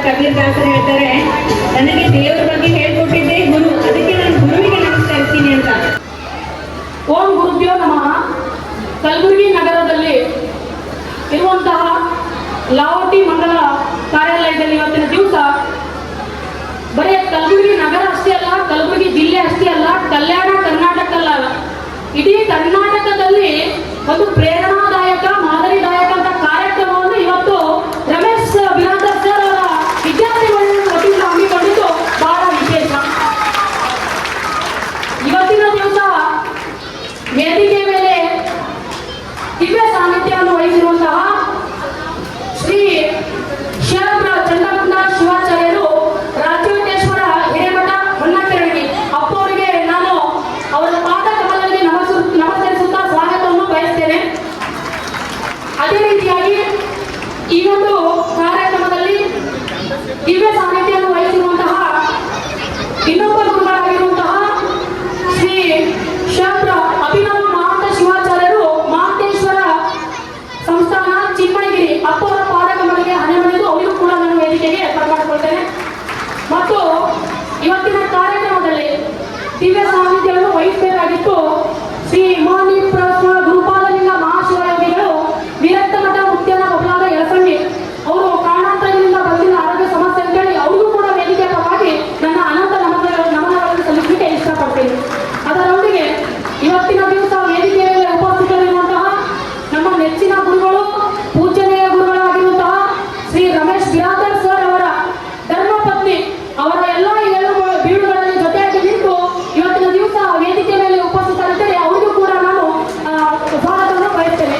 ಕಬೀರ್ದಾಸರು ಹೇಳ್ತಾರೆ, ನನಗೆ ದೇವರ ಬಗ್ಗೆ ಹೇಳ್ಕೊಟ್ಟಿದ್ದೆ ಗುರು, ಅದಕ್ಕೆ ನಾನು ಗುರುವಿಗೆ ನಮಸ್ಕರಿಸ್ತೀನಿ ಅಂತ. ಓಂ ಗುರುಭ್ಯೋ ನಮಃ. ಕಲಬುರಗಿ ನಗರದಲ್ಲಿ ಇರುವಂತಹ ಲಾವಟಿ ಮಂಡಲ ಕಾರ್ಯಾಲಯದಲ್ಲಿ ಇವತ್ತಿನ ದಿವಸ ಬರೀ ಕಲಬುರಗಿ ನಗರ ಅಷ್ಟೇ ಅಲ್ಲ, ಕಲಬುರಗಿ ಜಿಲ್ಲೆ ಅಷ್ಟೇ ಅಲ್ಲ, ಕಲ್ಯಾಣ ಕರ್ನಾಟಕ ಅಲ್ಲ, ಇಡೀ ಕರ್ನಾಟಕದಲ್ಲಿ ಒಂದು ಪ್ರೇರಣಾದಾಯಕ ಮಾದರಿದಾಯಕ ಅಂತ ಕಾರ್ಯಕ್ರಮವನ್ನು ಇವತ್ತು ರಮೇಶ್ ಬಿರಾದರ್ ಸರ್ ಅವರ ವಿದ್ಯಾರ್ಥಿಗಳು ವತಿಯಿಂದ ಹಮ್ಮಿಕೊಂಡಿದ್ದು ಬಹಳ ವಿಶೇಷ. ಇವತ್ತಿನ ದಿವಸ ವೇದಿಕೆ ಮೇಲೆ ದಿವ್ಯ ಸಾನ್ನಿಧ್ಯವನ್ನು ವಹಿಸಿರುವಂತಹ ಶ್ರೀ ಚಂದ್ರಗುಂಡ ಶಿವಾಚಾರ್ಯರು ರಾಜವೇಟೇಶ್ವರ ಹಿರೇಮಠ ಹೊನ್ನಕೆರಗಿ ಅಪ್ಪವರಿಗೆ ನಾನು ಅವರ ಪಾದ ಕಮಲಗಳಿಗೆ ನಮಸ್ಕರಿಸುತ್ತಾ ಸ್ವಾಗತವನ್ನು ಬಯಸ್ತೇನೆ. ಅದೇ ರೀತಿಯಾಗಿ ಈ ಒಂದು ಕಾರ್ಯಕ್ರಮದಲ್ಲಿ ದಿವ್ಯ ಸಾನ್ನಿಧ್ಯವನ್ನು ವಹಿಸಿರುವಂತಹ ಇನ್ನೊಬ್ಬ ಗುರುಗಳಾಗಿರುವಂತಹ ಶ್ರೀ ಶಾಸ್ತ್ರ ಅಭಿನವ ಮಹಾಂತ ಶಿವಾಚಾರ್ಯರು ಮಹಾಂತೇಶ್ವರ ಸಂಸ್ಥಾನ ಚಿಕ್ಕಮಗಳೂರು ಅಪ್ಪವರ ಪಾದ ಕಮಲಗಳಿಗೆ ಹಣೆ ಬಳಿದು ಅವರಿಗೂ ಕೂಡ ನಾನು ವೇದಿಕೆಗೆ ಬರಮಾಡಿಕೊಳ್ತೇನೆ. ಮತ್ತು ಇವತ್ತಿನ ಕಾರ್ಯಕ್ರಮದಲ್ಲಿ ದಿವ್ಯ ಸಾನ್ನಿಧ್ಯವನ್ನು ವಹಿಸಬೇಕಾಗಿತ್ತು ಶ್ರೀ ಮಾನಿ ಪ್ರಸ್ವ ಗುರುಪಾದಲಿಂಗ ಮಹಾಶಿವಯೋಗಿಗಳು ವಿರಕ್ತ ಮಠ ಉದ್ಯಾನ ಬಬಲಾದ ಯಲಸಂಗಿ ಅವರು ಕಾರಣಾಂತರಗಳಿಂದ ಬಂದಿನ ಆರೋಗ್ಯ ಸಮಸ್ಯೆ ಅಂತೇಳಿ ಅವರಿಗೂ ಕೂಡ ವೇದಿಕೆ ಪರವಾಗಿ ನನ್ನ ಅನಂತ ನಮನಗಳನ್ನು ಸಲ್ಲಿಸಲಿಕ್ಕೆ ಇಷ್ಟಪಡ್ತೀನಿ. ಅದರೊಂದಿಗೆ ಇವತ್ತಿನ ದಿವಸ ವೇದಿಕೆಯಲ್ಲಿ ಉಪಸ್ಥಿತರಿರುವಂತಹ ನಮ್ಮ ನೆಚ್ಚಿನ ಗುರುಗಳು ಪೂಜನೀಯ ಗುರುಗಳಾಗಿರುವಂತಹ ಶ್ರೀ ರಮೇಶ್ ಬಿರಾದರ್ ಸರ್ ಅವರ ಧರ್ಮಪತ್ನಿ ಅವರ ಎಲ್ಲ 7 ಬೀಳುಗಳಲ್ಲಿ ಜೊತೆಯಾಗಿ ನಿಂತು ಇವತ್ತಿನ ದಿವಸ ವೇದಿಕೆ ಮೇಲೆ ಉಪಸ್ಥಿತರಿದ್ದರೆ ಅವರಿಗೂ ಕೂಡ ನಾನು ಸ್ವಾಗತವನ್ನು ಬಯಸ್ತೇನೆ.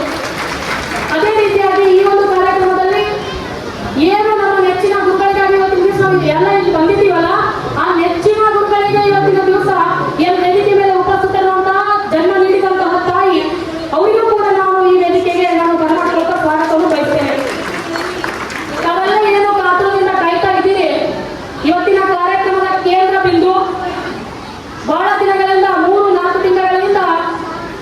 ಅದೇ ರೀತಿಯಾಗಿ ಈ ಒಂದು ಕಾರ್ಯಕ್ರಮದಲ್ಲಿ ಏನು ನಮ್ಮ ನೆಚ್ಚಿನ ಗುರುಗಳಿಗಾಗಿ ಇವತ್ತಿನ ದಿವಸ ನಾವು ಎಲ್ಲ ಇಲ್ಲಿ ಬಂದಿದ್ದೀವಲ್ಲ, ಆ ನೆಚ್ಚಿನ ಗುರುಗಳಿಗೆ ಇವತ್ತಿನ ದಿವಸ ಏನು ವೇದಿಕೆ ಮೇಲೆ ಉಪಸ್ಥಿತರಿರುವಂತಹ ಜನ್ಮ ನೀಡಿದಂತಹ ತಾಯಿ ಅವರಿಗೂ ಕೂಡ ನಾವು ಈ ವೇದಿಕೆಗೆ ನಾನು ಬರಮಾಡಿಕೊಳ್ಳುತ್ತಾ ಸ್ವಾಗತವನ್ನು ಬಯಸ್ತೇನೆ. ತಾವೆಲ್ಲ ಏನು ಕಾತುರದಿಂದ ಕಾಯ್ತಾ ಇದ್ದೀರಿ. ಇವತ್ತಿನ ಕಾರ್ಯಕ್ರಮದ ಕೇಂದ್ರ ಬಿಂದು ಬಹಳ ದಿನಗಳಿಂದ 3-4 ತಿಂಗಳಿಂದ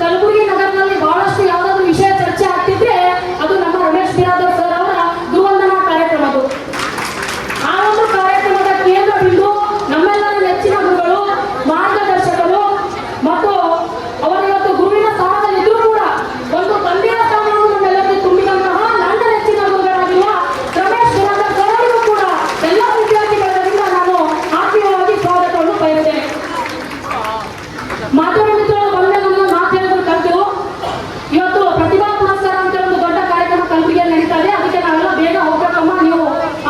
ಕಲಬುರಗಿ ನಗರದಲ್ಲಿ ಬಹಳಷ್ಟು ಯಾವುದಾದ್ರೂ ವಿಷಯ ಚರ್ಚೆ ಆಗ್ತಿದ್ರೆ ಅದು ನಮ್ಮ ರಮೇಶ್ ಬಿರಾದರ್ ಸರ್ ಅವರ ಗುರುವಂದನಾ ಕಾರ್ಯಕ್ರಮದು. ಆ ಒಂದು ಕಾರ್ಯಕ್ರಮದ ಕೇಂದ್ರ ಬಿಂದು ನಮ್ಮೆಲ್ಲರ ನೆಚ್ಚಿನ ಗುರುಗಳು, ಮಾರ್ಗದರ್ಶಕರು ಮತ್ತು ಅವರ ಇವತ್ತು ಗುರುವಿನ ಸ್ಥಾನದಲ್ಲಿದ್ದರೂ ಕೂಡ ಒಂದು ಗಂಭೀರ ಸ್ಥಾನವನ್ನು ನಮ್ಮೆಲ್ಲರಿಗೆ ತುಂಬಿದಂತಹ ನನ್ನ ನೆಚ್ಚಿನ ಗುರುಗಳಾಗಿರುವ ರಮೇಶ್ ಬಿರಾದರ್ ಸರ್ ಅವರಿಗೂ ಕೂಡ ಎಲ್ಲ ವಿದ್ಯಾರ್ಥಿಗಳಿಂದ ನಾನು ಆತ್ಮೀಯವಾಗಿ ಸ್ವಾಗತವನ್ನು ಬಯಸ್ತೇನೆ. ಮಾಧ್ಯಮ ಮಿತ್ರರು ಬಂದ ನನ್ನ ಮಾಧ್ಯಮಗಳು ಕರೆದು ಇವತ್ತು ಪ್ರತಿಭಾ ಪುರಸ್ಕಾರ ಅಂತ ಒಂದು ದೊಡ್ಡ ಕಾರ್ಯಕ್ರಮ ಕಲಬುರಗಿಯಲ್ಲಿ ನಡೀತಾ ಇದೆ. ಅದಕ್ಕೆ ನಾವೆಲ್ಲ ಬೇಗ ಹೋಗ್ಬೇಕಮ್ಮ, ನೀವು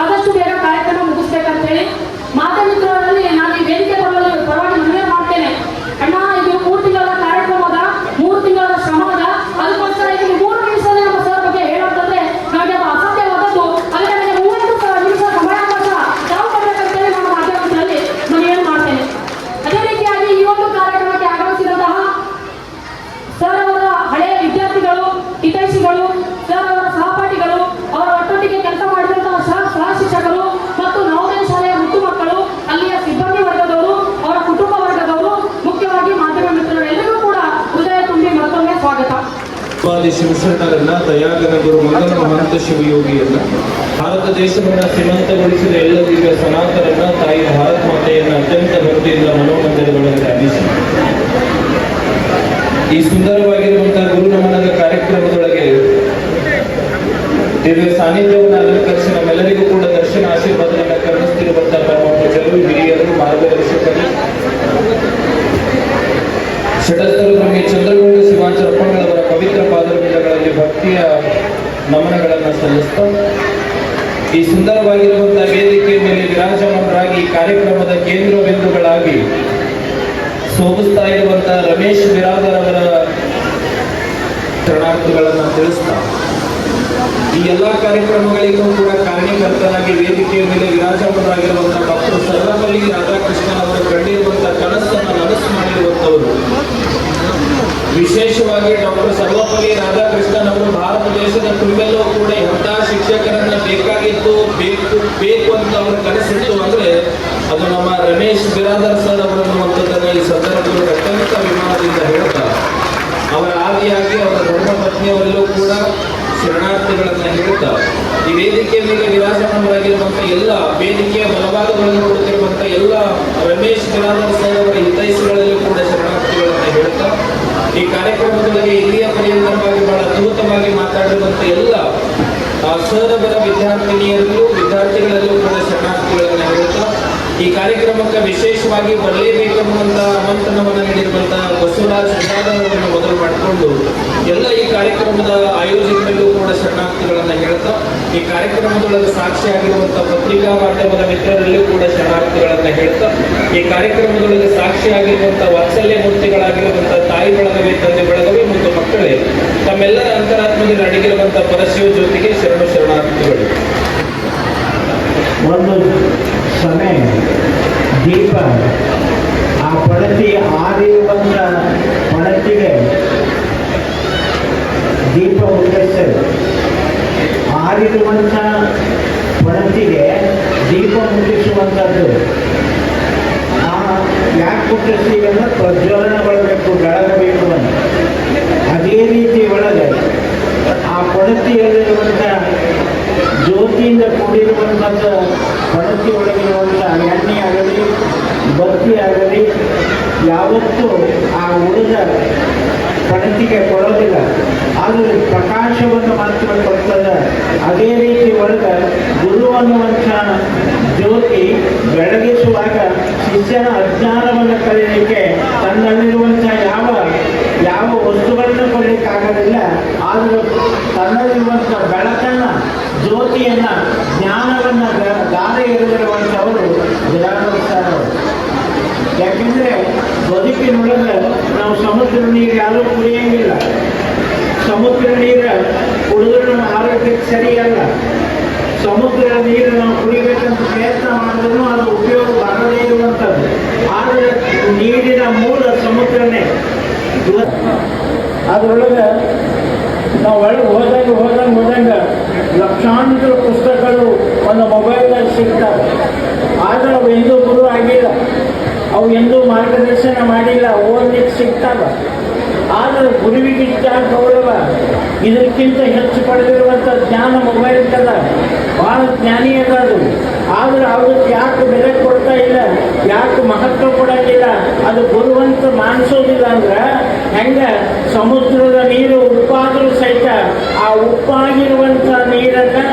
ಆದಷ್ಟು ಬೇಗ ಕಾರ್ಯಕ್ರಮ ಮುಗಿಸ್ಬೇಕಂತ ಹೇಳಿ ಮಾಧ್ಯಮ ಮಿತ್ರರಲ್ಲಿ ನಾನು ಈ ವೇದಿಕೆ ಪರವಾಗಿ ಮನವಿ ಮಾಡ್ತೇನೆ. ಅಣ್ಣ, ಇದು 3 ತಿಂಗಳ ಕಾರ್ಯಕ್ರಮ ಅದ, 3 ತಿಂಗಳ ಶ್ರಮ ಅದ, ಅದಕ್ಕೋಸ್ಕರ ಇದು 3 ನಿಮಿಷದಲ್ಲಿ ನಮ್ಮ ಸರ್ ಬಗ್ಗೆ ಹೇಳೋದಂದ್ರೆ ನಮಗೆ ಅದು ಅಸಾಧ್ಯವಾದದ್ದು. ಅದಕ್ಕೆ ನನಗೆ 30 ನಿಮಿಷ ಸಮಯಾವಕಾಶ ತಾವು ಕೊಡಬೇಕಂತೇಳಿ ನಾನು ಮಾಧ್ಯಮ ಮಿತ್ರರಲ್ಲಿ ಮನವಿಯನ್ನು ಮಾಡ್ತೇನೆ. ಅದೇ ರೀತಿಯಾಗಿ ಈ ಒಂದು ಕಾರ್ಯಕ್ರಮಕ್ಕೆ ಆಗಮಿಸಿದಂತಹ ಸರ್ ಅವರ ಹಳೆಯ ವಿದ್ಯಾರ್ಥಿಗಳು, ಹಿತೈಷಿಗಳು, ಸರ್ ಅವರ ಸಹಪಾಠಿಗಳು, ಅವರ ಒಟ್ಟೊಟ್ಟಿಗೆ ಕೆಲಸ ಮಾಡಿದಂತಹ ಸಹ ಶಿಕ್ಷಕರು ಮತ್ತು ನವೋದಯ ಶಾಲೆಯ ಮುದ್ದು ಮಕ್ಕಳು, ಅಲ್ಲಿಯ ಸಿಬ್ಬಂದಿ ವರ್ಗದವರು, ಅವರ ಕುಟುಂಬ ವರ್ಗದವರು, ಮುಖ್ಯವಾಗಿ ಮಾಧ್ಯಮ ಮಿತ್ರರು ಎಲ್ಲರಿಗೂ ಕೂಡ ಹೃದಯ ತುಂಬಿ ಮತ್ತೊಮ್ಮೆ ಸ್ವಾಗತ. ಶಿವಶರಣರನ್ನ, ದಯಾಗನ ಗುರು ಮಂಗಲ ಮಹಂತ ಶಿವಯೋಗಿಯನ್ನ, ಭಾರತ ದೇಶವನ್ನ ಶ್ರೀಮಂತಗೊಳಿಸಿದ ಎಲ್ಲ ದಿವ್ಯ ಸನಾತನರನ್ನ, ತಾಯಿ ಭಾರತ ಮಾತೆಯನ್ನ ಅತ್ಯಂತ ಭಕ್ತಿಯಿಂದ ಮನೋಮಂದಿರದೊಳಗೆ ಧ್ಯಾನಿಸಿ ಈ ಸುಂದರವಾಗಿರುವಂತಹ ಗುರು ನಮನದ ಕಾರ್ಯಕ್ರಮದೊಳಗೆ ದಿವ್ಯ ಸಾನ್ನಿಧ್ಯವನ್ನು ಅಲಂಕರಿಸಿ ನಮ್ಮೆಲ್ಲರಿಗೂ ಕೂಡ ದರ್ಶನ ಆಶೀರ್ವಾದವನ್ನು ಕರುಣಿಸುತ್ತಿರುವಂತಹ ನಮ್ಮ ಪೂಜ್ಯರು, ಹಿರಿಯರು, ಮಾರ್ಗದರ್ಶಕರು, ಷಡಸ್ಥರು ನಮಗೆ ಚಂದ್ರಗೌಡ ಶಿವಾಚಾರ್ಯಪ್ಪನವರ ಪವಿತ್ರ ಪಾದಗಳಲ್ಲಿ ಭಕ್ತಿಯ ನಮನಗಳನ್ನು ಸಲ್ಲಿಸ್ತಾ ಈ ಸುಂದರವಾಗಿರುವಂತಹ ವೇದಿಕೆಯ ಕಾರ್ಯಕ್ರಮದ ಕೇಂದ್ರ ಬಿಂದುಗಳಾಗಿ ಸೋಗಿಸ್ತಾ ಇರುವಂತಹ ರಮೇಶ್ ಬಿರಾದರ್ ಅವರ ಶರಣಾರ್ಥಿಗಳನ್ನ ತಿಳಿಸ್ತಾ ಈ ಎಲ್ಲಾ ಕಾರ್ಯಕ್ರಮಗಳಿಗೂ ಕೂಡ ಕಾರಣೀಕರ್ತರಾಗಿ ವೇದಿಕೆಯ ಮೇಲೆ ವಿರಾಜಮಾನರಾಗಿರುವಂತಹ ಡಾಕ್ಟರ್ ಸರ್ವಪಲ್ಲಿ ರಾಧಾಕೃಷ್ಣನ್ ಅವರು ಕಂಡಿರುವಂತಹ ಕನಸನ್ನು ನನಸು ಮಾಡಿರುವಂತವರು. ವಿಶೇಷವಾಗಿ ಡಾಕ್ಟರ್ ಸರ್ವಪಲ್ಲಿ ರಾಧಾಕೃಷ್ಣನ್ ಅವರು ಭಾರತ ದೇಶದ ತುಂಬೆಲ್ಲೂ ಕೂಡ ಎಂತಹ ಶಿಕ್ಷಕರನ್ನ ಬೇಕಾಗಿತ್ತು, ಬೇಕು ಅಂತ ಅವರು ಕನಸಿತ್ತು ಅಂದ್ರೆ ಅದು ನಮ್ಮ ರಮೇಶ್ ಬಿರಾದರ್ ಸರ್ ಅವರನ್ನುವಂಥದ್ದನ್ನ ಈ ಸಂದರ್ಭದಲ್ಲಿ ಅತ್ಯಂತ ಅಭಿಮಾನದಿಂದ ಹೇಳ್ತಾರೆ. ಅವರ ಆದಿಯಾಗಿ ಅವರ ಧರ್ಮ ಪತ್ನಿಯವರಲ್ಲೂ ಕೂಡ ಶರಣಾರ್ಥಿಗಳನ್ನ ಹೇಳ್ತಾರೆ. ಈ ವೇದಿಕೆ ಮೇಲೆ ವಿರಾಜಮಾನರಾಗಿರುವಂತಹ ಎಲ್ಲ ವೇದಿಕೆಯ ಬಲಭಾಗಗಳನ್ನು ಕೊಡುತ್ತಿರುವಂತಹ ಎಲ್ಲ ರಮೇಶ್ ಬಿರಾದರ್ ಸರ್ ಅವರ ಹಿತೈಷಿಗಳಲ್ಲೂ ಕೂಡ ಶರಣಾರ್ಥಿಗಳನ್ನ ಹೇಳ್ತಾ ಈ ಕಾರ್ಯಕ್ರಮದೊಳಗೆ ಇಲ್ಲಿಯ ಪರ್ಯಂತರವಾಗಿ ಬಹಳ ಅದ್ಭುತವಾಗಿ ಮಾತಾಡಿರುವಂತ ಎಲ್ಲ ಸರ್ ಅವರ ವಿದ್ಯಾರ್ಥಿನಿಯರಲ್ಲೂ ವಿದ್ಯಾರ್ಥಿಗಳಲ್ಲೂ ಕೂಡ ಶರಣಾರ್ಥಿಗಳನ್ನ ಹೇಳ್ತಾ ಈ ಕಾರ್ಯಕ್ರಮಕ್ಕೆ ವಿಶೇಷವಾಗಿ ಬರಲೇಬೇಕೆನ್ನುವಂತ ಆಮಂತ್ರಣವನ್ನು ನೀಡಿರುವಂತಹ ಬಸವರಾಜ್ ಅವರನ್ನು ಮೊದಲು ಮಾಡಿಕೊಂಡು ಎಲ್ಲ ಈ ಕಾರ್ಯಕ್ರಮದ ಆಯೋಜಕರಲ್ಲೂ ಕೂಡ ಶರಣಾರ್ಥಿಗಳನ್ನ ಹೇಳ್ತಾ ಈ ಕಾರ್ಯಕ್ರಮದೊಳಗೆ ಸಾಕ್ಷಿಯಾಗಿರುವಂತಹ ಪತ್ರಿಕಾ ಮಾಧ್ಯಮದ ಮಿತ್ರರಲ್ಲೂ ಕೂಡ ಶರಣಾರ್ಥಿಗಳನ್ನ ಹೇಳ್ತಾ ಈ ಕಾರ್ಯಕ್ರಮದೊಳಗೆ ಸಾಕ್ಷಿಯಾಗಿರುವಂತಹ ವಾತ್ಸಲ್ಯ ಮೂರ್ತಿಗಳಾಗಿರುವಂತಹ ತಾಯಿ ಬಳಗವೇ, ತಂದೆ ಬಳಗವೇ ಮತ್ತು ಮಕ್ಕಳೇ, ತಮ್ಮೆಲ್ಲರ ಅಂತರಾತ್ಮದಲ್ಲಿ ಅಡಗಿರುವಂತಹ ಪರಶಿವ ಜ್ಯೋತಿಗೆ ಶರಣಾರ್ಥಿಗಳು. ಒಂದು ಸಮಯ ದೀಪ ಆ ಪಣತಿ ಆರಿರುವಂತ ಪಣತಿಗೆ ದೀಪ ಮುಟ್ಟಿಸ್ತೇವೆ. ಆರಿರುವಂಥ ಪಣತಿಗೆ ದೀಪ ಮುಟ್ಟಿಸುವಂಥದ್ದು ಯಾಕೆ ಮುಟ್ಟಿಸ್ತೀವಿ ಅಂದ್ರೆ ಪ್ರಜ್ವಲನಗೊಳ್ಳಬೇಕು, ಬೆಳಗಬೇಕು ಅಂತ. ಅದೇ ರೀತಿ ಒಳಗೆ ಆ ಪಣತಿಯಲ್ಲಿರುವಂಥ ಜ್ಯೋತಿಯಿಂದ ಕೂಡಿರುವಂಥದ್ದು ಪಣತಿ ಒಳಗಿರುವಂಥ ಎಣ್ಣೆ ಆಗಲಿ ಬತ್ತಿ ಆಗಲಿ ಯಾವತ್ತೂ ಆ ಉಳಿದ ಪಣತಿಗೆ ಕೊಡೋದಿಲ್ಲ, ಆದರೆ ಪ್ರಕಾಶವನ್ನು ಮಾತ್ರ ಕೊಡ್ತದೆ. ಅದೇ ರೀತಿ ಒಳಗೆ ಗುರು ಅನ್ನುವಂಥ ಜ್ಯೋತಿ ಬೆಳಗಿಸುವಾಗ ಶಿಷ್ಯನ ಅಜ್ಞಾನವನ್ನು ಕಲಿಯಲಿಕ್ಕೆ ತನ್ನಲ್ಲಿರುವಂಥ ಯಾವ ವಸ್ತುಗಳನ್ನು ಕೊಡಲಿಕ್ಕಾಗೋದಿಲ್ಲ, ಆದರೂ ತನ್ನಲ್ಲಿರುವಂಥ ಬೆಳಕನ್ನು ಜ್ಯೋತಿಯನ್ನ ಜ್ಞಾನವನ್ನ ದಾರ ಎರೆದಿರುವಂಥವರು ವಿರಾಜಮಾನರು. ಯಾಕೆಂದ್ರೆ ಬದುಕಿನೊಳಗೆ ನಾವು ಸಮುದ್ರ ನೀರು ಯಾರೂ ಕುಡಿಯಂಗಿಲ್ಲ. ಸಮುದ್ರ ನೀರು ಕುಡಿದ್ರೆ ನಮ್ಮ ಆರೋಗ್ಯಕ್ಕೆ ಸರಿಯಲ್ಲ. ಸಮುದ್ರ ನೀರು ನಾವು ಕುಡಿಬೇಕಂತ ಪ್ರಯತ್ನ ಮಾಡಿದ್ರು ಅದು ಉಪಯೋಗ ಬರದೇ ಇರುವಂಥದ್ದು. ಆದರೆ ನೀರಿನ ಮೂಲ ಸಮುದ್ರನೇ. ಅದರೊಳಗೆ ನಾವು ಒಳಗೆ ಹೋದಂಗೆ ಲಕ್ಷಾಂತರ ಪುಸ್ತಕಗಳು ಒಂದು ಮೊಬೈಲ್ನಲ್ಲಿ ಸಿಗ್ತವೆ. ಆದರೆ ಅವು ಎಂದೂ ಗುರು ಆಗಿಲ್ಲ, ಅವು ಎಂದೂ ಮಾರ್ಗದರ್ಶನ ಮಾಡಿಲ್ಲ, ಓದಲಿಕ್ಕೆ ಸಿಗ್ತಾವೆ. ಆದರೆ ಗುರುವಿಗೆ ಇಷ್ಟ ಗೌರವ ಇದಕ್ಕಿಂತ ಹೆಚ್ಚು ಪಡೆದಿರುವಂಥ ಜ್ಞಾನ ಮೊಬೈಲ್ಗೆಲ್ಲ ಭಾಳ ಜ್ಞಾನಿ ಅದ ಅದು. ಆದರೆ ಅದಕ್ಕೆ ಯಾಕೆ ಬೆಲೆ ಕೊಡ್ತಾ ಇಲ್ಲ, ಯಾಕೆ ಮಹತ್ವ ಕೊಡೋಂಗಿಲ್ಲ, ಅದು ಗುರುವಂತ ಮಾನಿಸೋದಿಲ್ಲ ಅಂದ್ರೆ ಹೆಂಗೆ ಸಮುದ್ರದ ನೀರು ಉಪ್ಪಾದರೂ ಸಹಿತ ಆ ಉಪ್ಪಾಗಿರುವಂಥ ನೀರನ್ನು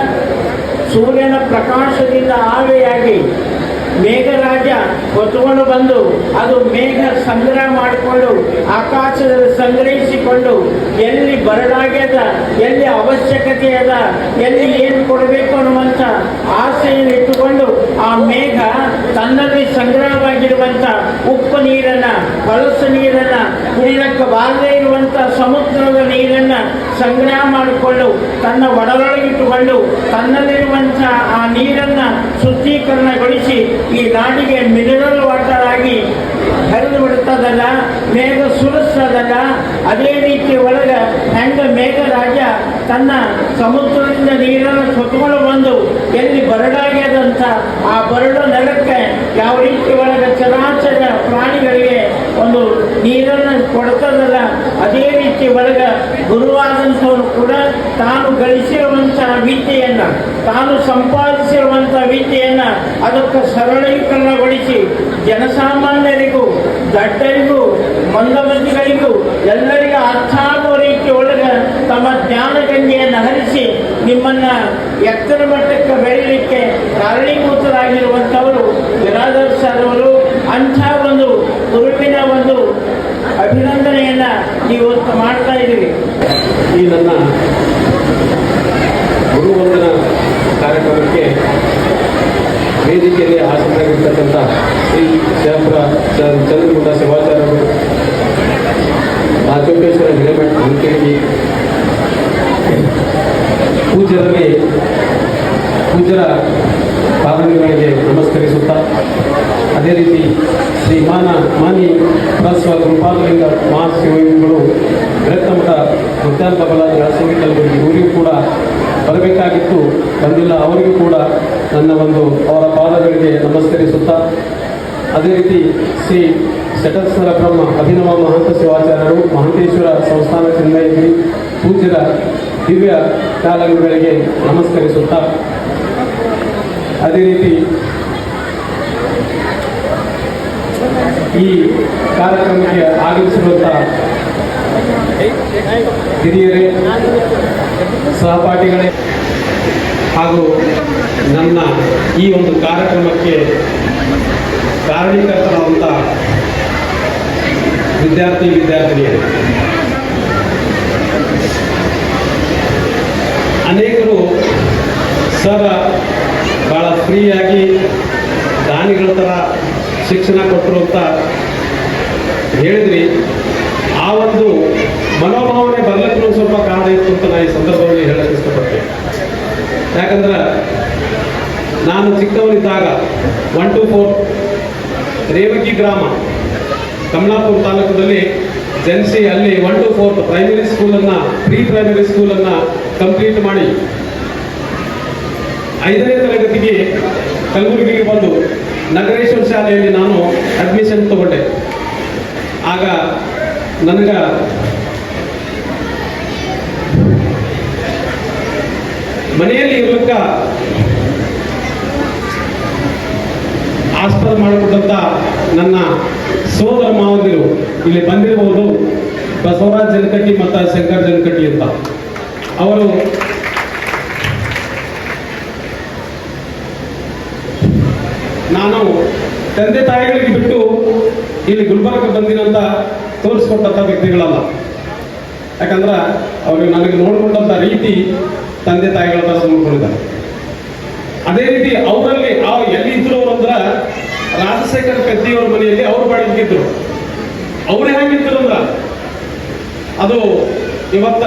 ಸೂರ್ಯನ ಪ್ರಕಾಶದಿಂದ ಆವಿಯಾಗಿ ಮೇಘರಾಜ ಹೊತ್ಕೊಂಡು ಬಂದು ಅದು ಮೇಘ ಸಂಗ್ರಹ ಮಾಡಿಕೊಂಡು ಆಕಾಶದಲ್ಲಿ ಸಂಗ್ರಹಿಸಿಕೊಂಡು ಎಲ್ಲಿ ಬರಡಾಗ್ಯದ, ಎಲ್ಲಿ ಅವಶ್ಯಕತೆ ಅದ, ಎಲ್ಲಿ ಏನು ಕೊಡಬೇಕು ಅನ್ನುವಂಥ ಆಸೆಯನ್ನು ಇಟ್ಟುಕೊಂಡು ಆ ಮೇಘ ತನ್ನಲ್ಲಿ ಸಂಗ್ರಹವಾಗಿರುವಂಥ ಉಪ್ಪು ನೀರನ್ನು, ಹೊಲಸು ನೀರನ್ನು, ಕುಡಿಯಕ್ಕೆ ಬಾರದೇ ಇರುವಂಥ ಸಮುದ್ರದ ನೀರನ್ನು ಸಂಗ್ರಹ ಮಾಡಿಕೊಂಡು ತನ್ನ ಒಡಲೊಳಗಿಟ್ಟುಕೊಂಡು ತನ್ನಲ್ಲಿರುವಂಥ ಆ ನೀರನ್ನು ಶುದ್ಧೀಕರಣಗೊಳಿಸಿ ಈ ನಾಡಿಗೆ ಮಿನರಲ್ ವಾಟರ್ ಆಗಿ ಹರಿದು ಬಿಡ್ತದಲ್ಲ, ಮೇಘ ಸುರಿಸ್ತದಲ್ಲ. ಅದೇ ರೀತಿ ಒಳಗೆ ಹೆಂಗ ಮೇಘರಾಜ ತನ್ನ ಸಮುದ್ರದಿಂದ ನೀರನ್ನು ಹೊತ್ಕೊಂಡು ಬಂದು ಎಲ್ಲಿ ಬರಡಾಗ್ಯದಂತ ಆ ಬರಡು ನೆಲಕ್ಕೆ ಯಾವ ರೀತಿ ಒಳಗೆ ಚರಾಚರ ಪ್ರಾಣಿಗಳಿಗೆ ಒಂದು ನೀರನ್ನು ಕೊಡ್ತದಲ್ಲ, ಅದೇ ರೀತಿ ಒಳಗೆ ಗುರುವಾದಂಥವನು ಕೂಡ ತಾನು ಗಳಿಸಿರುವಂಥ ವಿದ್ಯೆಯನ್ನು, ತಾನು ಸಂಪಾದಿಸಿರುವಂಥ ವಿದ್ಯೆಯನ್ನು ಅದಕ್ಕೆ ಸರಳೀಕರಣಗೊಳಿಸಿ ಜನಸಾಮಾನ್ಯರಿಗೂ ದಡ್ಡರಿಗೂ ಮಂದಮತಿಗಳಿಗೂ ಎಲ್ಲರಿಗೂ ಅರ್ಥ ಆಗುವ ರೀತಿ ಒಳಗೆ ತಮ್ಮ ಜ್ಞಾನಗಂಗೆಯನ್ನು ಹರಿಸಿ ನಿಮ್ಮನ್ನು ಎತ್ತರ ಮಟ್ಟಕ್ಕೆ ಬೆಳೀಲಿಕ್ಕೆ ಕಾರಣೀಭೂತರಾಗಿರುವಂಥವರು ಬಿರಾದರ್ ಸರ್ ಅವರು. ಅಂಥ ಒಂದು ಗುರುವಿನ ಒಂದು ಅಭಿನಂದನೆಯನ್ನ ಇವತ್ತು ಮಾಡ್ತಾ ಇದ್ದೀವಿ. ಈ ನನ್ನ ಗುರುವಂದನ ಕಾರ್ಯಕ್ರಮಕ್ಕೆ ವೇದಿಕೆಯಲ್ಲಿ ಆಸೀನರಾಗಿರ್ತಕ್ಕಂಥ ಶ್ರೀ ಜಯಪುರ ಚಂದ್ರಗುಂಡ ಶಿವಾಚಾರ್ಯರು, ರಾಜೋಟೇಶ್ವರ ಹಿರೇಮಠ ಮುಖೇಗಿ, ಪೂಜ್ಯರ ಪಾದಗಳಿಗೆ ನಮಸ್ಕರಿಸುತ್ತಾ, ಅದೇ ರೀತಿ ಶ್ರೀ ಮಾನಿ ಪ್ರಸ್ವ ಗುರುಪಾದಲಿಂಗ ಮಹಾಶಿವಗಳು ರತ್ನಮಠ ಮುತ್ಯಾಂತ ಬಲಾದಿ ಯಾಸಂಗಿ ಕಲಬುರಗಿ ಇವರಿಗೂ ಕೂಡ ಬರಬೇಕಾಗಿತ್ತು, ಬಂದಿಲ್ಲ. ಅವರಿಗೂ ಕೂಡ ನನ್ನ ಅವರ ಪಾದಗಳಿಗೆ ನಮಸ್ಕರಿಸುತ್ತಾ, ಅದೇ ರೀತಿ ಶ್ರೀ ಶಟಸ್ಥಲ ಬ್ರಹ್ಮ ಅಭಿನವ ಮಹಂತ ಶಿವಾಚಾರ್ಯರು, ಮಹಂತೇಶ್ವರ ಸಂಸ್ಥಾನ ಚೆನ್ನೈಗಿರಿ ಪೂಜ್ಯರ ದಿವ್ಯ ಕಾಲಂಗಳಿಗೆ ನಮಸ್ಕರಿಸುತ್ತಾ, ಅದೇ ರೀತಿ ಈ ಕಾರ್ಯಕ್ರಮಕ್ಕೆ ಆಗಮಿಸಿರುವಂಥ ಹಿರಿಯರೇ, ಸಹಪಾಠಿಗಳೇ ಹಾಗೂ ನನ್ನ ಈ ಒಂದು ಕಾರ್ಯಕ್ರಮಕ್ಕೆ ಕಾರಣೀಕರ್ತರಾದಂಥ ವಿದ್ಯಾರ್ಥಿನಿಯರು, ಅನೇಕರು ಸರ್ ಭಾಳ ಫ್ರೀಯಾಗಿ ದಾನಿಗಳ ಥರ ಶಿಕ್ಷಣ ಕೊಟ್ಟರು ಅಂತ ಹೇಳಿದ್ರಿ. ಆ ಒಂದು ಮನೋಭಾವನೆ ಬರಲಿಕ್ಕೆ ಸ್ವಲ್ಪ ಕಾರಣ ಇತ್ತು ಅಂತ ನಾನು ಈ ಸಂದರ್ಭದಲ್ಲಿ ಹೇಳಕ್ಕೆ ಇಷ್ಟಪಡ್ತೇನೆ. ಯಾಕಂದ್ರೆ ನಾನು ಚಿಕ್ಕವನಿದ್ದಾಗ 1 to 4 ರೇವಗಿ ಗ್ರಾಮ ಕಮಲಾಪುರ ತಾಲೂಕದಲ್ಲಿ ಜನಿಸಿ ಅಲ್ಲಿ 1 to 4 ಪ್ರೈಮರಿ ಸ್ಕೂಲನ್ನು, ಪ್ರೀ ಪ್ರೈಮರಿ ಸ್ಕೂಲನ್ನು ಕಂಪ್ಲೀಟ್ ಮಾಡಿ 5ನೇ ತರಗತಿಗೆ ಕಲಬುರಗಿಗೆ ಬಂದು ನಗರೇಶ್ವರ ಶಾಲೆಯಲ್ಲಿ ನಾನು ಅಡ್ಮಿಷನ್ ತಗೊಂಡೆ. ಆಗ ನನಗೆ ಮನೆಯಲ್ಲಿ ಇರ್ಲಿಕ್ಕ ಆಸ್ಪದ ಮಾಡಿಕೊಟ್ಟಂತ ನನ್ನ ಸೋದರ ಮಾವಂದಿರು ಇಲ್ಲಿ ಬಂದಿರಬಹುದು, ಬಸವರಾಜ್ ಜನಕಟ್ಟಿ ಮತ್ತು ಶಂಕರ್ ಜನಕಟ್ಟಿ ಅಂತ. ಅವರು ನಾನು ತಂದೆ ತಾಯಿಗಳಿಗೆ ಬಿಟ್ಟು ಇಲ್ಲಿ ಗುಲ್ಬರ್ಗ ಬಂದಿರೋಂಥ ತೋರಿಸ್ಕೊಟ್ಟಂಥ ವ್ಯಕ್ತಿಗಳಲ್ಲ. ಯಾಕಂದ್ರೆ ಅವರು ನನಗೆ ನೋಡಿಕೊಂಡಂಥ ರೀತಿ ತಂದೆ ತಾಯಿಗಳ ಥರ ನೋಡ್ಕೊಂಡಿದ್ದಾರೆ. ಅದೇ ರೀತಿ ಅವರಲ್ಲಿ ಎಲ್ಲಿ ಇದ್ರು ಅವರು ಅಂದ್ರೆ ರಾಜಶೇಖರ್ ಪೆದ್ದಿಯವರ ಮನೆಯಲ್ಲಿ ಅವರು ಬಾಡಿಗಿದ್ರು. ಅವ್ರು ಹೇಗಿದ್ರು ಅಂದ್ರೆ ಅದು ಇವತ್ತ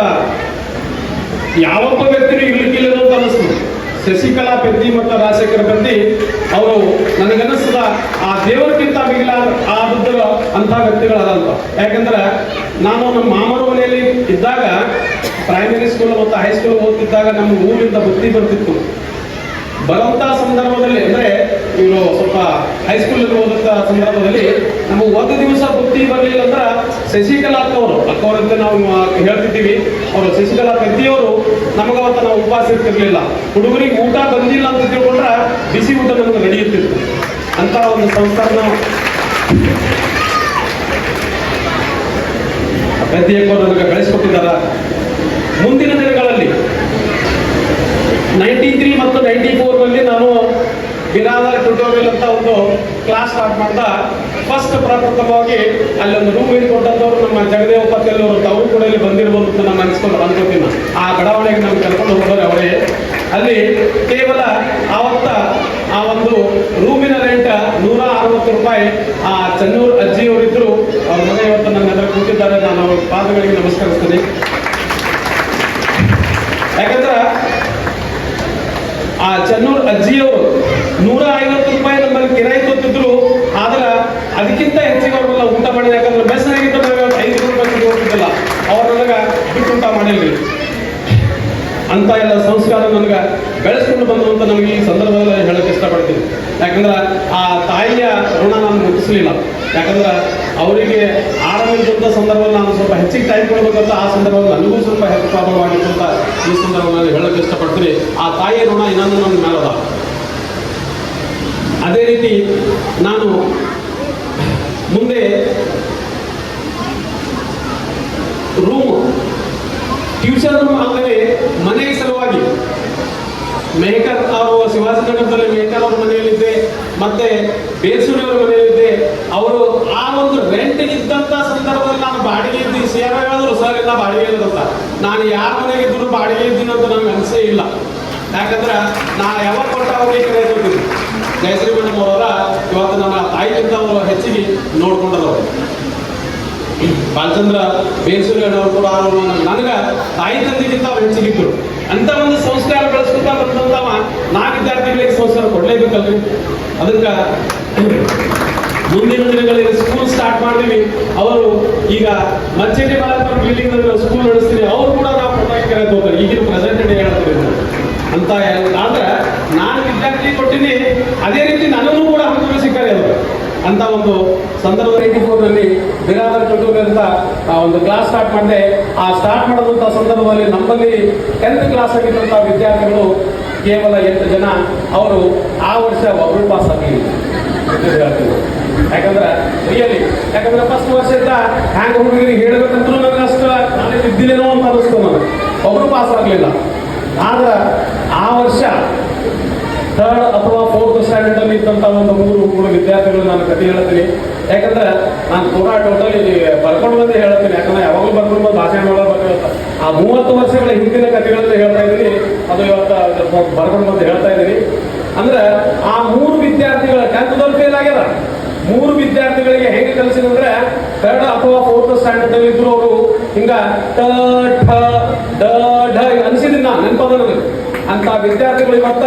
ಯಾವೊಬ್ಬ ವ್ಯಕ್ತಿನೂ ಇರ್ಲಿಕ್ಕಿಲ್ಲ ಅಂತ ಅನಿಸ್ತು. ಶಶಿಕಲಾ ಪೆದ್ದಿ ಮತ್ತು ರಾಜಶೇಖರ ಪೆದ್ದಿ ಅವರು ನನಗನ್ನಿಸ್ತದ ಆ ದೇವರಿಗಿಂತ ಆದದ್ದು ಅಂಥ ವ್ಯಕ್ತಿಗಳಾದಂತ. ಯಾಕಂದ್ರೆ ನಾನು ನಮ್ಮ ಮಾಮರ ಮನೆಯಲ್ಲಿ ಇದ್ದಾಗ ಪ್ರೈಮರಿ ಸ್ಕೂಲ್ ಮತ್ತು ಹೈಸ್ಕೂಲ್ ಓದ್ತಿದ್ದಾಗ ನಮ್ಮ ಊರಿಂದ ಬುತ್ತಿ ಬರ್ತಿತ್ತು. ಬರುವಂಥ ಸಂದರ್ಭದಲ್ಲಿ ಅಂದರೆ ಇವರು ಸ್ವಲ್ಪ ಹೈಸ್ಕೂಲಲ್ಲಿ ಓದುತ್ತ ಸಂದರ್ಭದಲ್ಲಿ ನಮಗೆ ಒಂದು ದಿವಸ ಬುತ್ತಿ ಬರಲಿಲ್ಲ ಅಂದ್ರೆ ಶಶಿಕಲಾ ಅಕ್ಕವರಂತೆ ನಾವು ಹೇಳ್ತಿದ್ದೀವಿ. ಅವರು ಶಶಿಕಲಾ ಪೆದ್ದಿಯವರು ನಮಗವತ್ತ ನಾವು ಉಪವಾಸ ಇರ್ತಿರ್ಲಿಲ್ಲ. ಹುಡುಗರಿಗೆ ಊಟ ಬಂದಿಲ್ಲ ಅಂತ ತಿಳ್ಕೊಂಡ್ರೆ ಬಿಸಿ ಊಟ ನಮಗೆ ನಡೆಯುತ್ತಿತ್ತು. ಅಂತ ಒಂದು ಸಂಸ್ಥಾನ ಪೆದ್ದಿಯಕ್ಕವರು ನನಗೆ ಬೆಳೆಸಿಕೊಟ್ಟಿದ್ದಾರ. ಮುಂದಿನ ದಿನಗಳಲ್ಲಿ 93 ಮತ್ತು 94ರಲ್ಲಿ ನಾನು ಬಿರಾದಾರ್ ಟ್ಯುಟೋರಿಯಲ್ ಅಂತ ಒಂದು ಕ್ಲಾಸ್ ಸ್ಟಾರ್ಟ್ ಮಾಡ್ತಾ ಫಸ್ಟ್ ಪ್ರಪ್ರಥಮವಾಗಿ ಅಲ್ಲಿ ಒಂದು ರೂಮ್ ಹಿಡ್ಕೊಟ್ಟಂಥವ್ರು ನಮ್ಮ ಜಗದೇವ ಪತ್ತೆಲ್ಲವರು ಅಂತ ಅವರು ಕೂಡ ಇಲ್ಲಿ ಬಂದಿರ್ಬೋದು ಅಂತ ನಾನು ಅನ್ಕೋತೀನಿ. ಆ ಬಡಾವಣೆಗೆ ನಾವು ಕರ್ಕೊಂಡು ಹೋಗೋರು ಅವರೇ. ಅಲ್ಲಿ ಕೇವಲ ಆವತ್ತ ಆ ಒಂದು ರೂಮಿನ ರೆಂಟ್ 160 ರೂಪಾಯಿ. ಆ ಚನ್ನೂರು ಅಜ್ಜಿಯವರಿದ್ರು, ಅವ್ರ ಮನೆ ಇವತ್ತು ನನ್ನ ಹತ್ರ ಕೂತಿದ್ದಾರೆ. ನಾನು ಅವ್ರ ಪಾದಗಳಿಗೆ ನಮಸ್ಕರಿಸ್ತೀನಿ. ಯಾಕಂದ್ರೆ ಆ ಚನ್ನೂರು ಅಜ್ಜಿಯವರು 150 ರೂಪಾಯಿ ನಮ್ಮಲ್ಲಿ ಕಿರಾಯಿ ತೊತ್ತಿದ್ರು. ಆದ್ರೆ ಅದಕ್ಕಿಂತ ಹೆಚ್ಚಿಗೆ ಅವ್ರನ್ನೆಲ್ಲ ಊಟ ಮಾಡಿದ. ಯಾಕಂದ್ರೆ ಮೆಸ್ನಾಗಿದ್ದ ನನಗೆ 5 ರೂಪಾಯಿ ಹೋಗ್ತಿದ್ದಲ್ಲ, ಅವ್ರು ನನಗೆ ಬಿಟ್ಟು ಊಟ ಮಾಡಿಲ್ರಿ. ಅಂತ ಎಲ್ಲ ಸಂಸ್ಕಾರ ನನಗೆ ಬೆಳೆಸ್ಕೊಂಡು ಬಂದು ಅಂತ ನಮಗೆ ಈ ಸಂದರ್ಭದಲ್ಲಿ ಹೇಳಕ್ಕೆ ಇಷ್ಟಪಡ್ತೀನಿ. ಯಾಕಂದ್ರೆ ಆ ತಾಯಿಯ ಋಣ ನಾನು ಮುಟ್ಟಿಸಲಿಲ್ಲ. ಯಾಕಂದ್ರೆ ಅವರಿಗೆ ಆರಂಭಿಸಿದಂಥ ಸಂದರ್ಭದಲ್ಲಿ ನಾನು ಸ್ವಲ್ಪ ಹೆಚ್ಚಿಗೆ ಟೈಮ್ ಕೊಡಬೇಕಂತ ಆ ಸಂದರ್ಭದಲ್ಲಿ ನನಗೂ ಸ್ವಲ್ಪ ಹೆಚ್ಚು ಪ್ರಾಬ್ಲಮ್ ಆಗಿತ್ತು ಅಂತ ಈ ಸಂದರ್ಭದಲ್ಲಿ ಹೇಳಕ್ಕೆ ಇಷ್ಟಪಡ್ತೀನಿ. ಆ ತಾಯಿಯ ಋಣ ಇನ್ನೊಂದು ನನ್ನ ಮೇಲದ. ಅದೇ ರೀತಿ ನಾನು ಮುಂದೆ ಟ್ಯೂಷನ್ ರೂಮ್ ಅಲ್ಲದೆ ಮನೆಯ ಸಲುವಾಗಿ ಮೇಕರ್ ಅವರು ಶಿವಾಜಿನಗರದಲ್ಲಿ ಮೇಕರ್ ಅವ್ರ ಮನೆಯಲ್ಲಿದ್ದೆ, ಮತ್ತೆ ಬೇಸೂರಿಯವರ ಮನೆಯಲ್ಲಿದ್ದೆ. ಅವರು ಆ ಒಂದು ರೆಂಟ್ ಇದ್ದಂಥ ಸಂದರ್ಭದಲ್ಲಿ ನಾನು ಬಾಡಿಗೆ ಇದ್ದೀನಿ. ಸೇವೆ ಹೇಳಿದ್ರು ಸರ್ ಇಲ್ಲ ಬಾಡಿಗೆ ಇಲ್ಲದಂತ. ನಾನು ಯಾರ ಮನೆಗೆ ಇದ್ರು ಬಾಡಿಗೆ ಇದ್ದೀನಿ ಅಂತ ನನಗೆ ಅನಿಸೇ ಇಲ್ಲ. ಯಾಕಂದ್ರೆ ನಾನು ಯಾವಾಗ ಕೊಟ್ಟ ಅವ್ರಿಗೆ ಕರೆ ಜಯಶ್ರೀ ಮೇಡಮ್ ಅವರ ಇವತ್ತು ನನ್ನ ತಾಯಿಗಿಂತ ಅವರು ಹೆಚ್ಚಿಗೆ ನೋಡ್ಕೊಂಡದವರು. ಬಾಲಚಂದ್ರ ಬೇಸೂರಿಯವರು ಕೂಡ ಅವರು ನನಗೆ ತಾಯಿ ತಂದೆಗಿಂತ ಅವ್ರು ಹೆಚ್ಚಿಗಿದ್ರು. ಅಂತ ಒಂದು ಸಂಸ್ಕಾರ ಬೆಳೆಸ್ಕೊತ ಬಂದಂತವ ನಾ ವಿದ್ಯಾರ್ಥಿಗಳಿಗೆ ಸಂಸ್ಕಾರ ಕೊಡ್ಲೇಬೇಕಲ್ರಿ. ಅದಕ್ಕೆ ಮುಂದಿನ ದಿನಗಳಲ್ಲಿ ಸ್ಕೂಲ್ ಸ್ಟಾರ್ಟ್ ಮಾಡಿದ್ವಿ. ಅವರು ಈಗ ಮಚ್ಚೇಟಿ ಬಾಲಕರ ಬಿಲ್ಡಿಂಗ್ ಸ್ಕೂಲ್ ನಡೆಸ್ತೀನಿ. ಅವರು ಕೂಡ ನಾವು ಪಟಾಕಿರೆ ಹೋಗ್ತಾರೆ. ಈಗಿನ ಪ್ರೆಸೆಂಟ್ ಡೇ ಹೇಳ್ತೀವಿ ಅಂತ. ಆದ್ರೆ ನಾನು ವಿದ್ಯಾರ್ಥಿ ಕೊಟ್ಟಿನಿ, ಅದೇ ರೀತಿ ನನ್ನನ್ನು ಕೂಡ ಹಂತಗಳು ಸಿಕ್ಕಾರೆ ಅವರು ಅಂತ ಒಂದು ಸಂದರ್ಭ 84ರಲ್ಲಿ ಬಿರಾದರ್ ಚಟೂರಿ ಅಂತ ಒಂದು ಕ್ಲಾಸ್ ಸ್ಟಾರ್ಟ್ ಮಾಡಿದೆ. ಆ ಸ್ಟಾರ್ಟ್ ಮಾಡೋದಂಥ ಸಂದರ್ಭದಲ್ಲಿ ನಮ್ಮಲ್ಲಿ 10th ಕ್ಲಾಸ್ ಆಗಿದ್ದಂಥ ವಿದ್ಯಾರ್ಥಿಗಳು ಕೇವಲ 8 ಜನ. ಅವರು ಆ ವರ್ಷ ಒಬ್ಬರು ಪಾಸ್ ಆಗಲಿಲ್ಲ. ಯಾಕಂದ್ರೆ ರಿಯಲಿ ಯಾಕಂದ್ರೆ ಫಸ್ಟ್ ವರ್ಷದ ಹ್ಯಾಂಗ್ ಹುಡುಗರಿಗೆ ಹೇಳ್ಬೇಕಂತೂ ನನಗೆ ಅಷ್ಟು ನಾಲೆಜ್ ಇದ್ದಿಲ್ಲೇನೋ ಅಂತ ಅನಿಸ್ತು. ನನಗೆ ಒಬ್ಬರು ಪಾಸ್ ಆಗಲಿಲ್ಲ. ಆದ್ರೆ ಆ ವರ್ಷ 3rd ಅಥವಾ 4th ಸ್ಟ್ಯಾಂಡರ್ಡ್ ಅಲ್ಲಿ ಇದ್ದಂಥ ಒಂದು 3 ವಿದ್ಯಾರ್ಥಿಗಳು ನಾನು ಕತೆ ಹೇಳ್ತೀನಿ. ಯಾಕಂದ್ರೆ ನಾನು ಪೂರಾ ಟೋಟಲ್ ಬರ್ಕೊಂಡು ಬಂದು ಹೇಳ್ತೀನಿ. ಯಾಕಂದ್ರೆ ಯಾವಾಗಲೂ ಬರ್ಕೊಂಡು ಬಂದು ಭಾಷಣ ಮಾಡೋದು ಆ 30 ವರ್ಷಗಳ ಹಿಂದಿನ ಕಥೆಗಳನ್ನು ಹೇಳ್ತಾ ಇದ್ದೀನಿ. ಅದು ಇವತ್ತು ಬರ್ಕೊಂಡು ಬಂದು ಹೇಳ್ತಾ ಇದ್ದೀನಿ. ಅಂದ್ರೆ ಆ 3 ವಿದ್ಯಾರ್ಥಿಗಳ 10th ಫೇಲ್ ಆಗ್ಯದ. 3 ವಿದ್ಯಾರ್ಥಿಗಳಿಗೆ ಹೇಗೆ ಕಲಿಸಿದ್ರೆ 3rd ಅಥವಾ 4th ಸ್ಟ್ಯಾಂಡರ್ಡ್ ಅಲ್ಲಿ ಇದ್ರು. ಅವರು ಹಿಂಗ ಅನ್ಸಿದ್ದೀನಿ ನಾನು, ನೆನಪದ ನನಗೆ. ಅಂತ ವಿದ್ಯಾರ್ಥಿಗಳು ಇವತ್ತ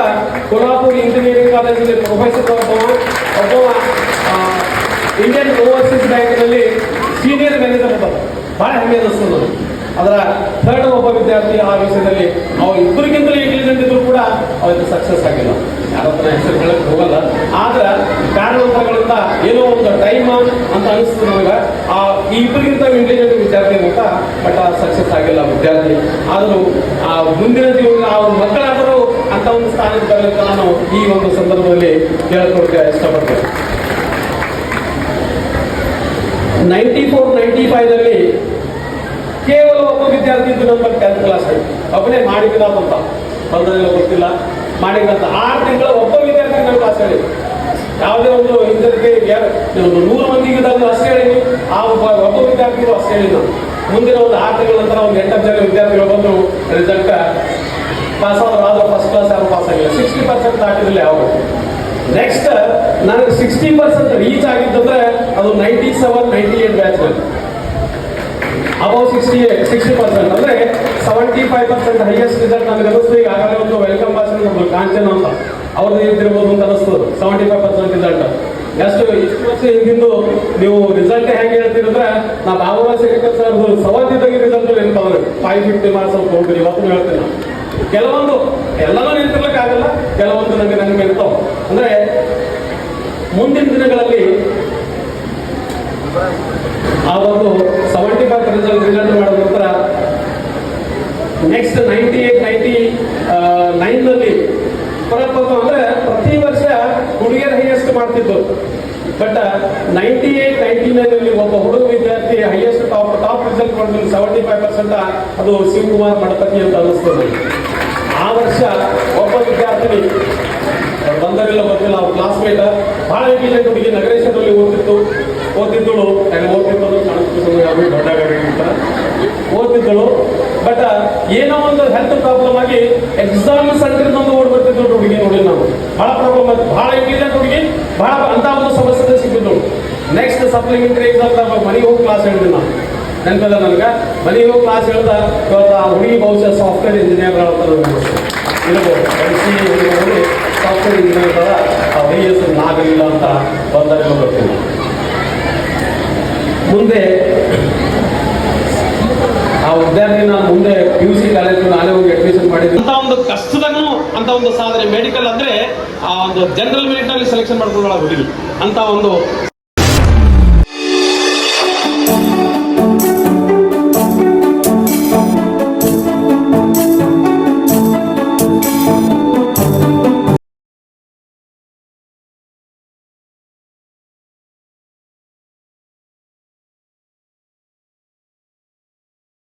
ಕೊಲ್ಹಾಪುರ ಇಂಜಿನಿಯರಿಂಗ್ ಕಾಲೇಜಲ್ಲಿ ಪ್ರೊಫೆಸರ್ ಒಬ್ಬ ಇಂಡಿಯನ್ ಓವರ್ಸೀಸ್ ಬ್ಯಾಂಕ್ನಲ್ಲಿ ಸೀನಿಯರ್ ಮ್ಯಾನೇಜರ್ ಇರ್ತಾರೆ. ಭಾಳ ಹೆಮ್ಮೆ ಅನಿಸ್ತದೆ. ಅದರ 3rd ಒಬ್ಬ ವಿದ್ಯಾರ್ಥಿ ಆ ವಿಷಯದಲ್ಲಿ ಅವ್ರು ಇಬ್ಬರಿಗಿಂತಲೂ ಇಂಟೆಲಿಜೆಂಟ್ ಇದ್ರು ಕೂಡ ಅವತ್ತು ಸಕ್ಸಸ್ ಆಗಿಲ್ಲ. ಯಾರ ಹತ್ರ ಹೆಸರು ಹೇಳಕ್ಕೆ ಹೋಗಲ್ಲ. ಆದ್ರೆ ಕಾರಣಾಂತರಗಳಿಂದ ಏನೋ ಒಂದು ಟೈಮ್ ಅಂತ ಅನಿಸ್ತದೆ ನನಗೆ. ಆ ಈ ಇಬ್ಬರಿಗಿಂತ ಇಂಟೆಲಿಜೆಂಟ್ ವಿದ್ಯಾರ್ಥಿ ಅಂತ ಬಟ್ ಸಕ್ಸಸ್ ಆಗಿಲ್ಲ ವಿದ್ಯಾರ್ಥಿ. ಆದರೂ ಆ ಮುಂದಿನ ಜೀವನ ಅವ್ರ ಮಕ್ಕಳಾದರೂ ಅಂತ ಒಂದು ಸ್ಥಾನಕ್ಕೆ ಬರಲಿಕ್ಕೆ ನಾನು ಈ ಒಂದು ಸಂದರ್ಭದಲ್ಲಿ ಕೇಳ್ಕೊಳಕ್ಕೆ ಇಷ್ಟಪಡ್ತೇನೆ. 94-95ರಲ್ಲಿ ಕೇವಲ ಒಬ್ಬ ವಿದ್ಯಾರ್ಥಿ ಇದ್ದು ನಮ್ಮ 10th ಕ್ಲಾಸ್ ಒಬ್ಬನೇ ಮಾಡಿಬಿಡಾತ ಅಂತ ಬಂದರೆಲ್ಲ ಗೊತ್ತಿಲ್ಲ. ಮಾಡಿಬಿಡಾತ 6 ತಿಂಗಳ ಒಬ್ಬ ವಿದ್ಯಾರ್ಥಿ ನಮ್ಮ ಕ್ಲಾಸ್ ಹೇಳಿ. ಯಾವುದೇ ಒಂದು ಹಿಂದಕ್ಕೆ 100 ಮಂದಿಗೆ ಅಷ್ಟೇ ಹೇಳಿ. ಆ ಒಬ್ಬ ವಿದ್ಯಾರ್ಥಿಗಳು ಅಷ್ಟೇ ಹೇಳಿ. ನಾವು ಮುಂದಿನ ಒಂದು 6 ತಿಂಗಳ ನಂತರ ಒಂದು 8 ಜನ ವಿದ್ಯಾರ್ಥಿಗಳು ಬಂದು ರಿಸಲ್ಟ್ ಪಾಸ್ ಆದ್ರೆ ಆದ್ರೆ ಫಸ್ಟ್ ಕ್ಲಾಸ್ ಯಾರು ಪಾಸ್ ಆಗಿಲ್ಲ. 60% ದಾಟಿದ್ರಲ್ಲಿ ಯಾವ. ನೆಕ್ಸ್ಟ್ ನನಗೆ 60% ರೀಚ್ ಆಗಿದ್ದಂದ್ರೆ ಅದು 97-98 ಬ್ಯಾಚ್ನಲ್ಲಿ. ಅಬೌವ್ 60% ಅಂದ್ರೆ 75% ಹೈಯೆಸ್ಟ್ ರಿಸಲ್ಟ್ ನನಗೆ ಅನಿಸ್ತು. ಈಗ ಆಗಲೇ ಒಂದು ವೆಲ್ಕಮ್ ಭಾಷಣ ನಮ್ಮದು ಕಾಂಚನ ಅಂತ ಅವ್ರದ್ದು ಇರ್ತಿರ್ಬೋದು ಅಂತ ಅನಿಸ್ತದೆ. 75% ರಿಸಲ್ಟ್. ಎಷ್ಟು ಇಷ್ಟು ವರ್ಷ ಹಿಂದಿಂದು ನೀವು ರಿಸಲ್ಟ್ ಹೆಂಗೆ ಹೇಳ್ತೀರಂದ್ರೆ ನಾ ಬಾಬುರಾವ್ ಶೇಖರ್ ಸರ್ ಸವತ್ತಿದ್ದಾಗಿ ರಿಸಲ್ಟ್ ನೆನಪಾದ್ರೆ 550 ಮಾರ್ಕ್ಸ್ ಅಂತ ಹೋಗ್ತೀನಿ. ಇವತ್ತು ಹೇಳ್ತೀನಿ ನಾನು. ಕೆಲವೊಂದು ಎಲ್ಲನೂ ನೆನಪಿರ್ಲಿಕ್ಕಾಗಲ್ಲ, ಕೆಲವೊಂದು ನನಗೆ ನೆನಪಿರ್ತಾವ. ಅಂದ್ರೆ ಮುಂದಿನ ದಿನಗಳಲ್ಲಿ ಆ ಒಂದು 75% ರಿಸಲ್ಟ್ ಮಾಡಿದ ನಂತರ ನೆಕ್ಸ್ಟ್ 98-99ನಲ್ಲಿ ಅಂದ್ರೆ ಪ್ರತಿ ವರ್ಷ ಹುಡುಗಿಯರ ಹೈಯೆಸ್ಟ್ ಮಾಡ್ತಿದ್ದು. ಬಟ್ 98-99ನಲ್ಲಿ ಒಬ್ಬ ಹುಡುಗ ವಿದ್ಯಾರ್ಥಿ ಹೈಯೆಸ್ಟ್ ಟಾಪ್ ರಿಸಲ್ಟ್ ಮಾಡಿದ್ರು 75%. ಅದು ಶಿವಕುಮಾರ್ ಮಡಪತಿ ಅಂತ ಅನ್ನಿಸ್ತದೆ. ಆ ವರ್ಷ ಒಬ್ಬ ವಿದ್ಯಾರ್ಥಿನಿ ಬಂದರೆಲ್ಲ ಗೊತ್ತಿಲ್ಲ, ಅವ್ರ ಕ್ಲಾಸ್ಮೇಟ್ ಬಹಳ ಇಂಟೆಲಿಜೆಂಟ್ ಹುಡುಗಿ ನಗರೇಶ್ವರದಲ್ಲಿ ಓದ್ತಿದ್ದಳು. ಓದ್ತಿದ್ದಳು. ಬಟ್ ಏನೋ ಒಂದು ಹೆಲ್ತ್ ಪ್ರಾಬ್ಲಮ್ ಆಗಿ ಎಕ್ಸಾಮ್ ಸೆಂಟರ್ ಒಂದು ಓಡ್ ಬರ್ತಿದ್ದಳು ಹುಡುಗಿ. ನೋಡಿ ನಾವು ಬಹಳ ಪ್ರಾಬ್ಲಮ್ ಆಯ್ತು. ಬಹಳ ಇಂಟೆಲಿಜೆಂಟ್ ಹುಡುಗಿ, ಬಹಳ ಅಂತ ಒಂದು ಸಮಸ್ಯೆ ಸಿಕ್ಕಿದ್ದಳು. ನೆಕ್ಸ್ಟ್ ಸಪ್ಲಿಮೆಂಟರಿ ಎಕ್ಸಾಮ್ ಮನೆಗೆ ಹೋಗಿ ಕ್ಲಾಸ್ ಹೇಳಿದ್ವಿ ನಾವು. ನೆನಪಲ್ಲ ನನಗೆ. ಮನೆಗೆ ಹೋಗಿ ಕ್ಲಾಸ್ ಹೇಳ್ದ ಇವತ್ತು ಆ ಹುಡುಗಿ ಬಹುಶಃ ಸಾಫ್ಟ್ವೇರ್ ಇಂಜಿನಿಯರ್ ಇರ್ಬೋದು. ಸಾಫ್ಟ್ವೇರ್ ಇಂಜಿನಿಯರ್ ಆ ಹೆಸರು ನಾಗಲಿಲ್ಲ ಅಂತ ಬಂದರೆಲ್ಲ ಗೊತ್ತಿಲ್ಲ. ಮುಂದೆ ಆ ವಿದ್ಯಾರ್ಥಿ ನಾನು ಮುಂದೆ PUC ಕಾಲೇಜ್ ನಾನೇ ಹೋಗಿ ಅಡ್ಮಿಷನ್ ಮಾಡಿದ್ವಿ. ಅಂತ ಒಂದು ಕಷ್ಟದಾಗೂ ಅಂತ ಒಂದು ಸಾಧನೆ ಮೆಡಿಕಲ್ ಅಂದ್ರೆ ಆ ಒಂದು ಜನರಲ್ ಮೆರಿಟ್ ನಲ್ಲಿ ಸೆಲೆಕ್ಷನ್ ಮಾಡ್ಕೊಳ್ಳೋ ಹುಡುಗಿ ಅಂತ ಒಂದು